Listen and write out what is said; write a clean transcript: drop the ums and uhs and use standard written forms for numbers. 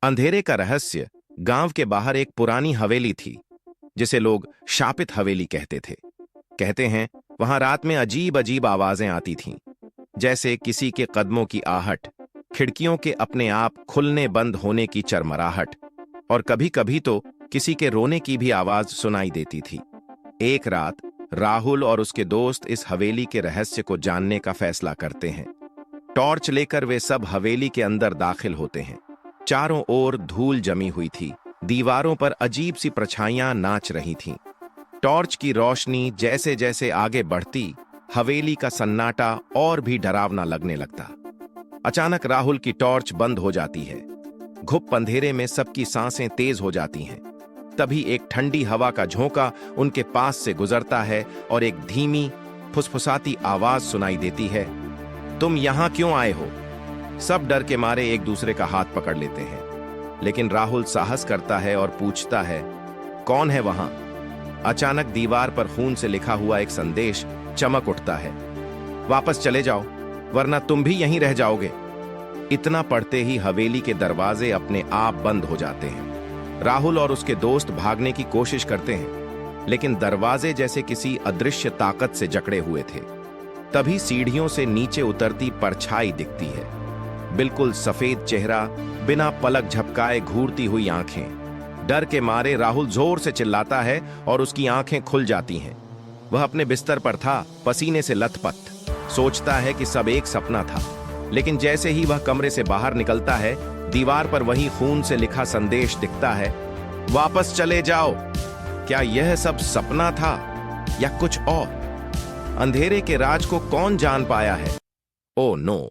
अंधेरे का रहस्य। गांव के बाहर एक पुरानी हवेली थी, जिसे लोग शापित हवेली कहते थे। कहते हैं वहां रात में अजीब अजीब आवाजें आती थीं, जैसे किसी के कदमों की आहट, खिड़कियों के अपने आप खुलने बंद होने की चरमराहट, और कभी कभी तो किसी के रोने की भी आवाज सुनाई देती थी। एक रात राहुल और उसके दोस्त इस हवेली के रहस्य को जानने का फैसला करते हैं। टॉर्च लेकर वे सब हवेली के अंदर दाखिल होते हैं। चारों ओर धूल जमी हुई थी, दीवारों पर अजीब सी परछाइयां नाच रही थीं। टॉर्च की रोशनी जैसे जैसे आगे बढ़ती, हवेली का सन्नाटा और भी डरावना लगने लगता। अचानक राहुल की टॉर्च बंद हो जाती है। घुप अंधेरे में सबकी सांसें तेज हो जाती हैं। तभी एक ठंडी हवा का झोंका उनके पास से गुजरता है और एक धीमी फुसफुसाती आवाज सुनाई देती है, तुम यहां क्यों आए हो? सब डर के मारे एक दूसरे का हाथ पकड़ लेते हैं, लेकिन राहुल साहस करता है और पूछता है, कौन है वहां? अचानक दीवार पर खून से लिखा हुआ एक संदेश चमक उठता है, वापस चले जाओ वरना तुम भी यहीं रह जाओगे। इतना पढ़ते ही हवेली के दरवाजे अपने आप बंद हो जाते हैं। राहुल और उसके दोस्त भागने की कोशिश करते हैं, लेकिन दरवाजे जैसे किसी अदृश्य ताकत से जकड़े हुए थे। तभी सीढ़ियों से नीचे उतरती परछाई दिखती है, बिल्कुल सफेद चेहरा, बिना पलक झपकाए घूरती हुई आंखें। डर के मारे राहुल जोर से चिल्लाता है और उसकी आंखें खुल जाती हैं। वह अपने बिस्तर पर था, पसीने से लथपथ। सोचता है कि सब एक सपना था, लेकिन जैसे ही वह कमरे से बाहर निकलता है, दीवार पर वही खून से लिखा संदेश दिखता है, वापस चले जाओ। क्या यह सब सपना था या कुछ और? अंधेरे के राज को कौन जान पाया है? Oh no!